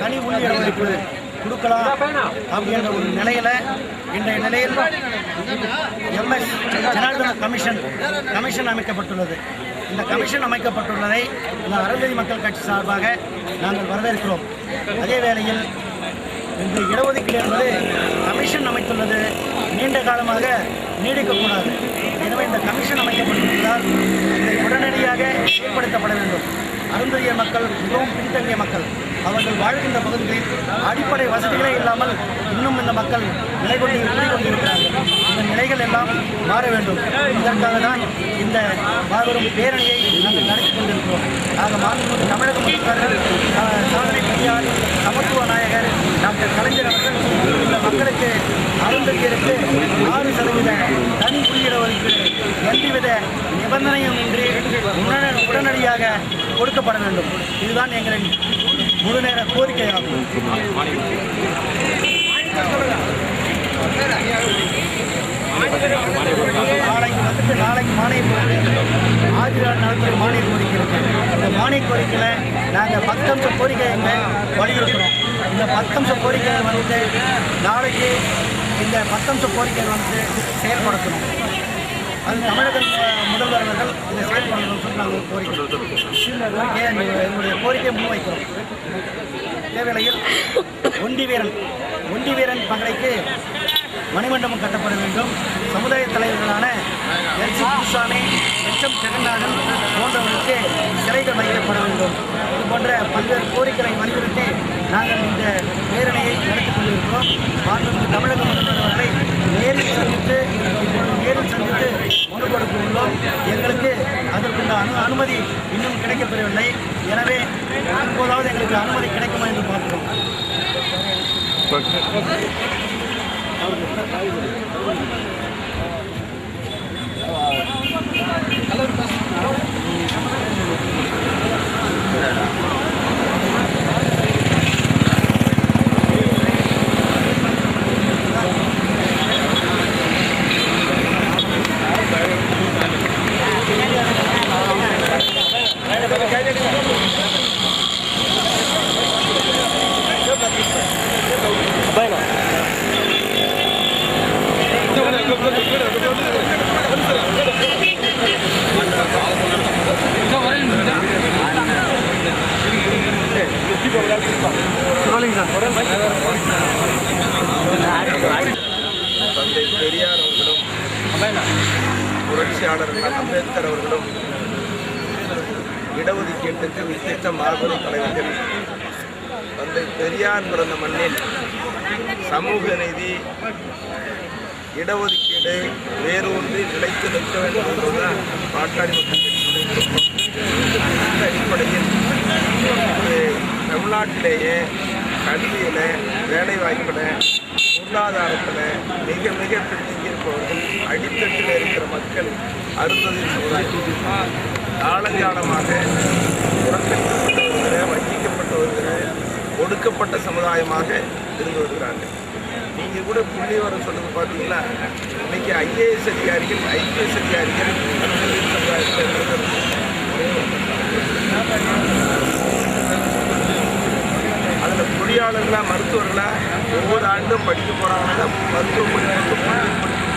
தனி உள் இடஒதுக்கீடு கொடுக்கலாம் அப்படின்ற ஒரு நிலையில் இன்றைய நிலையில் எம்எஸ் ஜனார்தன கமிஷன் அமைக்கப்பட்டுள்ளது. இந்த கமிஷன் அமைக்கப்பட்டுள்ளதை இந்த அருந்ததி மக்கள் கட்சி சார்பாக நாங்கள் வரவேற்கிறோம். அதே வேளையில் இந்த இடஒதுக்கீடு என்பது கமிஷன் அமைத்துள்ளது நீண்ட காலமாக நீடிக்கக்கூடாது. எனவே இந்த கமிஷன் அமைக்கப்பட்டுள்ளதால் இதை உடனடியாக செயல்படுத்தப்பட வேண்டும். அருந்ததிய மக்கள் மிகவும் பின்தங்கிய மக்கள். அவர்கள் வாழ்கின்ற பகுதிகளில் அடிப்படை வசதிகளே இல்லாமல் இன்னும் இந்த மக்கள் குடிக்கொண்டிருக்கிறார்கள். இந்த நிலைகள் எல்லாம் மாற வேண்டும். இதற்காக தான் இந்த மாபெரும் பேரணியை நாங்கள் நடத்தி கொண்டிருக்கிறோம். ஆக மாண்புமிகு தமிழக முதல்வர்கள் சாதனை பெரியார் சமத்துவ நாயகர் டாக்டர் கலைஞர் அவர்கள் இந்த மக்களுக்கு அருந்ததியருக்கு 6% தனி உள் இடஒதுக்கீடு எந்தவித நிபந்தனையும் இன்றி உடனடியாக கொடுக்கப்பட வேண்டும். இதுதான் எங்களின் முழுநேர கோரிக்கையாகும். நாளைக்கு மானிய கோரிக்கை ஆதிரால் நலத்துறை மானிய கோரிக்கை இருக்குது. இந்த மானிய கோரிக்கையில் நாங்கள் 10 அம்ச கோரிக்கையை வலியுறுத்துகிறோம். இந்த 10 அம்ச கோரிக்கைகள் வந்து நாளைக்கு இந்த 10 அம்ச கோரிக்கைகள் வந்து செயல்படுத்தணும். அது தமிழக முதல்வர் அவர்கள் இதை செயல்படுத்தணும்னு சொல்லி நாங்கள் கோரிக்கையை எங்களுடைய கோரிக்கையை முன்வைக்கிறோம். தேவையில் ஒண்டி வீரன் பகலைக்கு மணிமண்டபம் கட்டப்பட வேண்டும். சமுதாய தலைவர்களான எல்.சி. குருசாமி, எச்.எம். ஜெகநாதன் போன்றவர்களுக்கு சிலைகள் வைக்கப்பட வேண்டும். இது போன்ற பல்வேறு கோரிக்கைகளை வலியுறுத்தி நாங்கள் இந்த பேரணியை நடத்திக் கொண்டிருக்கிறோம். மாண்புமிகு தமிழக முதல்வர் அவர்களை நேரில் சந்தித்து மனு கொடுக்க உள்ளோம். எங்களுக்கு அதற்குள்ள அனுமதி இன்னும் கிடைக்கப்பெறவில்லை. எனவே இப்போதாவது எங்களுக்கு அனுமதி கிடைக்குமா என்று பார்க்கிறோம். தந்தை பெரியார் அவர்களும் புரட்சியாளர் அம்பேத்கர் அவர்களும் இடஒதுக்கீட்டுக்கு வித்திட்ட மாபெரும் தலைவர்கள். தந்தை பெரியார் பிறந்த மண்ணில் சமூக நீதி, இடஒதுக்கீடு வேரூன்றி நிலைத்து நிற்க வேண்டும் என்பதுதான் பாட்டாளி மக்கள் அந்த அடிப்படையில் தமிழ்நாட்டிலேயே கல்வியில், வேலைவாய்ப்பில், பொருளாதாரத்தில் மிக மிக பின்தங்கியிருப்பவர்கள், அடித்தட்டில் இருக்கிற மக்கள் அருந்ததி சமுதாயம் காலங்காலமாக புறக்கணிக்கப்பட்டு வருகிற, வஞ்சிக்கப்பட்டு வருகிற, ஒடுக்கப்பட்ட சமுதாயமாக இருந்து வருகிறார்கள். நீங்கள் கூட புள்ளி வர சொன்னது பார்த்தீங்கன்னா, இன்னைக்கு ஐஏஎஸ் அதிகாரிகள் அருந்ததி சமுதாயத்தில் இருக்கிறது. அதில் பொறியாளர்களாக, மருத்துவர்களாக ஒவ்வொரு ஆண்டும் படிக்க போகிறாங்கன்னா மருத்துவ படிப்பு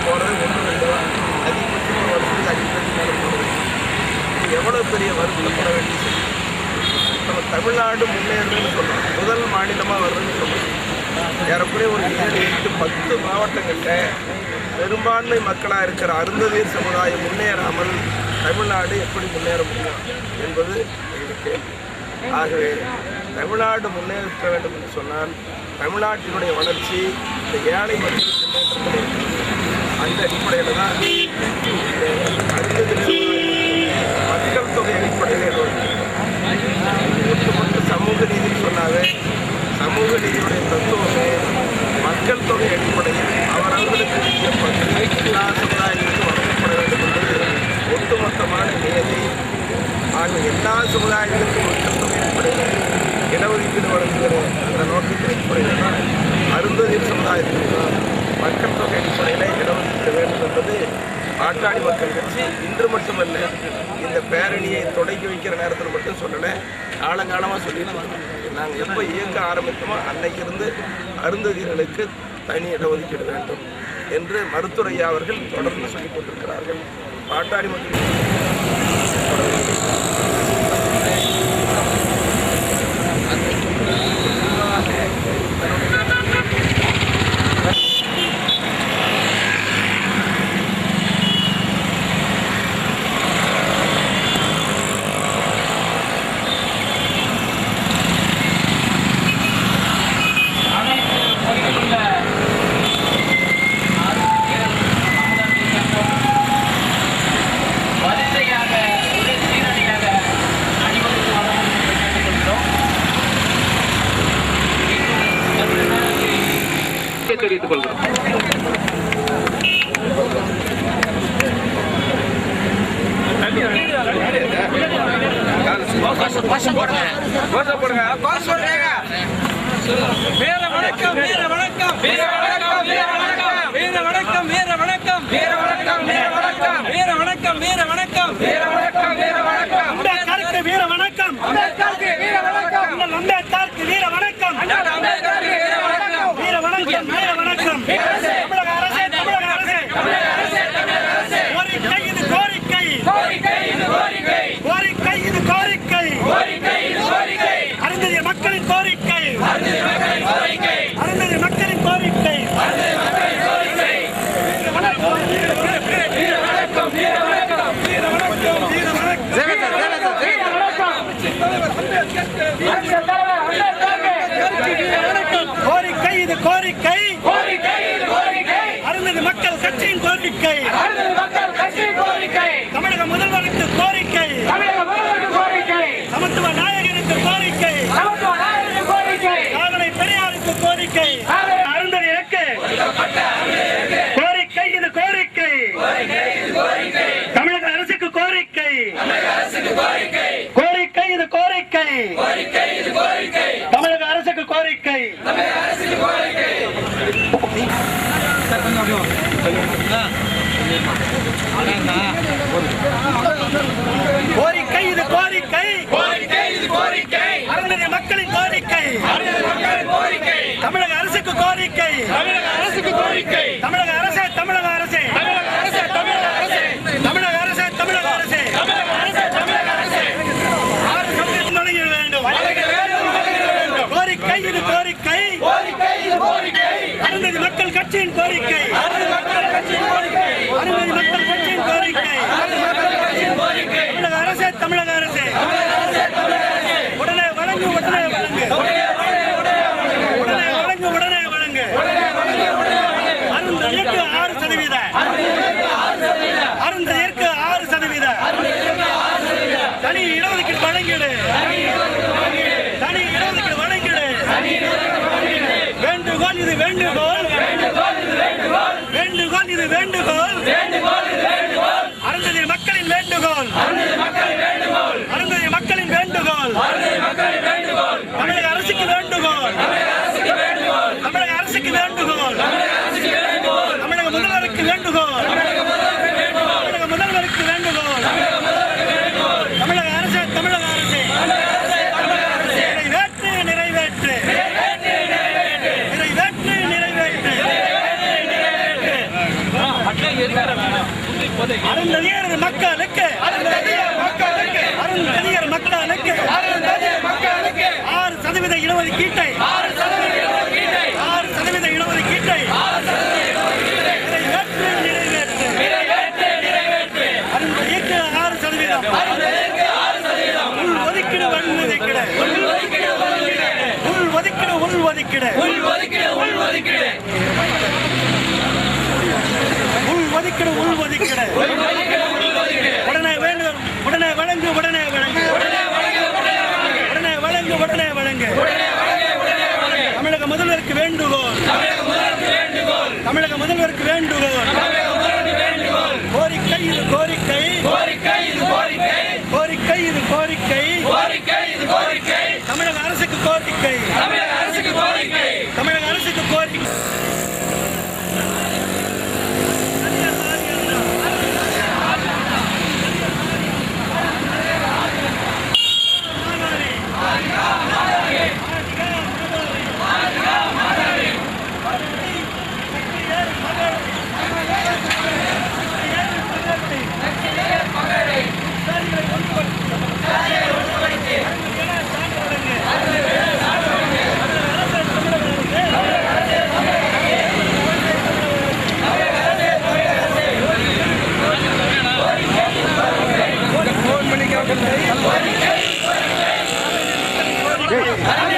போகிறது 1-2 அதிகபட்சம் ஒரு வருஷத்துக்கு அடிப்படை மேலே போகிறது. இது எவ்வளோ பெரிய வருத்தப்பட வேண்டிய செய்தி. நம்ம தமிழ்நாடு முன்னேறணும்னு சொல்கிறோம், முதல் மாநிலமாக வருதுன்னு சொல்கிறோம். ஏறக்குறைய ஒரு 7-8-10 மாவட்டங்களில் பெரும்பான்மை மக்களாக இருக்கிற அருந்ததியர் சமுதாயம் முன்னேறாமல் தமிழ்நாடு எப்படி முன்னேற முடியும் என்பது எங்களுக்கு. ஆகவே தமிழ்நாடு முன்னேற்ற வேண்டும் என்று சொன்னால் தமிழ்நாட்டினுடைய வளர்ச்சி இந்த ஏழை மக்களுக்கு முன்னேற்றத்தில் அந்த அடிப்படையில் தான் மக்கள் தொகை அடிப்படையில் ஒட்டுமொத்த சமூக நீதினு சொன்னாவே சமூக நீதியுடைய தத்துவமே மக்கள் தொகை அடிப்படையில் அவர்களுக்கு எல்லா சமுதாயங்களுக்கும் வழங்கப்பட வேண்டும் என்பது ஒட்டுமொத்தமான நியதி. ஆக எல்லா சமுதாயங்களுக்கும் மக்கள் தொகை அடிப்படையில் இடஒதுக்கீடு வழங்குகிற அந்த நோக்கத்தின் அடிப்படையில் தான் அருந்ததியர் சமுதாயத்திற்கு மக்கள் தொகை அடிப்படையில் பாட்டாளி மக்கள் கட்சி இன்று மட்டுமல்ல, இந்த பேரணியை தொடங்கி வைக்கிற நேரத்தில் மட்டும் சொல்லலை, காலங்காலமாக சொல்லிட்டு இருக்கோம். நாங்கள் எப்போ இயக்க ஆரம்பித்தோமோ அன்னைக்கிருந்து அருந்ததியர்களுக்கு தனி இடஒதுக்கீடு வேண்டும் என்று மருத்துவரையா அவர்கள் தொடர்ந்து சொல்லிக் கொண்டிருக்கிறார்கள். பாட்டாளி மக்கள் தெரிவித்துக் கொள்கிறோம். வீர வணக்கம், வீர வணக்கம், வீர வணக்கம், வீர வணக்கம், வீர வணக்கம், வீர வணக்கம், வீர வணக்கம், வீர வணக்கம், வீர வணக்கம், வீர வணக்கம், வீர வணக்கம், வீர வணக்கம், அம்பேத்கருக்கு வீர வணக்கம், அம்பேத்கருக்கு வீர வணக்கம், அம்பேத்கருக்கு வீர வணக்கம், அம்பேத்கருக்கு வீர வணக்கம், வீர வணக்கம், வீர வணக்கம். தமிழக அரசே, தமிழக அரசே, தமிழக அரசே, தமிழக அரசே, கோரிக்கை இது கோரிக்கை, கோரிக்கை இது கோரிக்கை, கோரிக்கை இது கோரிக்கை, கோரிக்கை இது கோரிக்கை, அருந்ததிய மக்களின் கோரிக்கை, அருந்ததிய மக்களின் கோரிக்கை, அருந்ததிய மக்களின் கோரிக்கை. அருந்ததிய மக்களின் கோரிக்கை. வீர வணக்கம், வீர வணக்கம், வீர வணக்கம், வீர வணக்கம், வீர வணக்கம், வீர வணக்கம், வீர வணக்கம். கோரிக்கை இது கோரிக்கை, கோரிக்கை இது கோரிக்கை, அருந்ததி மக்கள் கட்சியின் கோரிக்கை, அருந்ததி மக்கள் கட்சியின் கோரிக்கை, தமிழக முதல்வருக்கு கோரிக்கை, தமிழக முதல்வருக்கு கோரிக்கை, சமத்துவ நாயகனுக்கு கோரிக்கை, சமத்துவ நாயகருக்கு கோரிக்கை, சாதனை பெரியாருக்கு கோரிக்கை, அருந்ததியருக்கு கோரிக்கை இது கோரிக்கை, தமிழக அரசுக்கு கோரிக்கை, கோரிக்கை இது கோரிக்கை, தமிழக அரசுக்கு கோரிக்கை. கோரிக்கை இது கோரிக்கை, கோரிக்கை இது கோரிக்கை, அருந்ததிய மக்களின் கோரிக்கை, அருந்ததி மக்களின் கோரிக்கை, தமிழக அரசுக்கு கோரிக்கை, தமிழக அரசுக்கு கோரிக்கை, தமிழக அரசே, தமிழக அரசே, தமிழக அரசே, தமிழக அரசே, தமிழக அரசே, தமிழக அரசே, தமிழக அரசே, தமிழக அரசே, 6 சதவீதம் வழங்க வேண்டும். வழங்க வேண்டும், வழங்க வேண்டும். கோரிக்கை இது கோரிக்கை, கோரிக்கை இது கோரிக்கை, அருந்ததி மக்கள் கட்சியின் கோரிக்கை, அருந்ததி மக்கள் கட்சியின் கோரிக்கை, அருந்ததி மக்கள் கட்சியின் கோரிக்கை, அருந்ததி மக்கள் கட்சியின் கோரிக்கை, தமிழக அரசே, தமிழக அரசே, தமிழக அரசே, தமிழக அரசே, உடனே வழங்கு, உடனே வழங்கு, உடனே வழங்கு, உடனே வழங்கு, உடனே வழங்கு, உடனே வழங்கு. உடனே வழங்கு, உடனே வழங்கு. அருந்ததியருக்கு 6%, அருந்ததியருக்கு 6%, தனி இடஒதுக்கீடு வழங்கிடு, தனி இடஒதுக்கீடு வழங்கிடு. வேண்டுகோள் இது வேண்டுகோள், வேண்டுகோள் இது வேண்டுகோள், அருந்ததிய மக்களின் வேண்டுகோள், அருந்ததிய மக்களின் வேண்டுகோள், தமிழக அரசுக்கு வேண்டுகோள், தமிழக அரசுக்கு வேண்டுகோள், தமிழக முதல்வருக்கு வேண்டுகோள், தமிழக முதல்வருக்கு வேண்டுகோள், தமிழக அரசே, தமிழக அரசே, நிறைவேற்று, நிறைவேற்று, நிறைவேற்று, நிறைவேற்று. அருந்ததியர் மக்களுக்கு, அருந்ததியர் மக்களுக்கு, 6% இடஒதுக்கீட்டை, 6% இடஒதுக்கீட்டை நிறைவேற்று, அருந்ததியருக்கு 6%, உள்ஒதுக்கீடு, உள்ஒதுக்கீடு, உள்ஒதுக்கீடு, உள்ஒதுக்கீடு, உள்ஒதுக்கீடு, உள்ஒதுக்கீடு. உடனே வேண்டும், உடனே வழங்கு, உடனே வழங்கு, உடனே வழங்கு, உடனே வழங்கு. தமிழக முதல்வருக்கு வேண்டுகோள், தமிழக முதல்வருக்கு வேண்டுகோள், கோரிக்கை இது கோரிக்கை, கோரிக்கை இது கோரிக்கை, தமிழக அரசுக்கு கோரிக்கை, தமிழக அரசுக்கு கோரிக்கை. தலைமை